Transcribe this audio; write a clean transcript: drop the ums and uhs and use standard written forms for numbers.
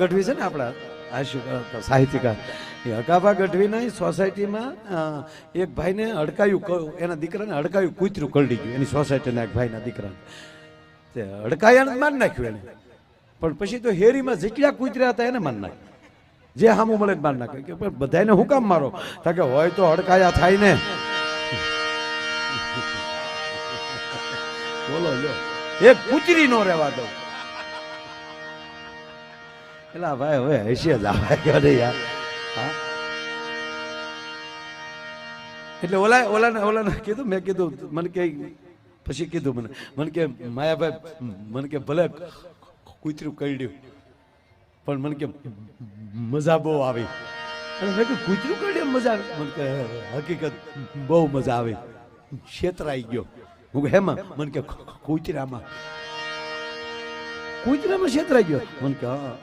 ગઢવી છે ને આપણા સાહિત્યકાર એ હકાભા ગઢવીના સોસાયટીમાં એક ભાઈને હડકાયું, એના દીકરાને હડકાયું, કૂતરું કરડી ગયું એની સોસાયટીના એક ભાઈના દીકરાને. તે હડકાયાને મારી નાખ્યું એને, પણ પછી તો હેરીમાં જેટલા કૂતરા હતા એને મારી નાખ્યું, જે હામું મળે મારી નાખ્યું. કે પણ બધાને હું કામ મારો? કારણ કે હોય તો હડકાયા થાય ને. બોલો લો, એક કૂતરી નો રહેવા દો. એલા ભાઈ હવે હશે જ આવે યાર. હા, એટલે ઓલાને કીધું, મેં કીધું, મને કે પછી કીધું મને કે માયાભાઈ, મને કે ભલે કૂતરું કરડ્યું પણ મને કે મજા બહુ આવી. અને મેં કીધું કૂતરું કરડ્યું મજા આવી? મને કે હકીકત બહુ મજા આવી, છેતરાઈ ગયો. હું હેમાં? મને કે કૂતરામાં છેતરાઈ ગયો. મને કે હા.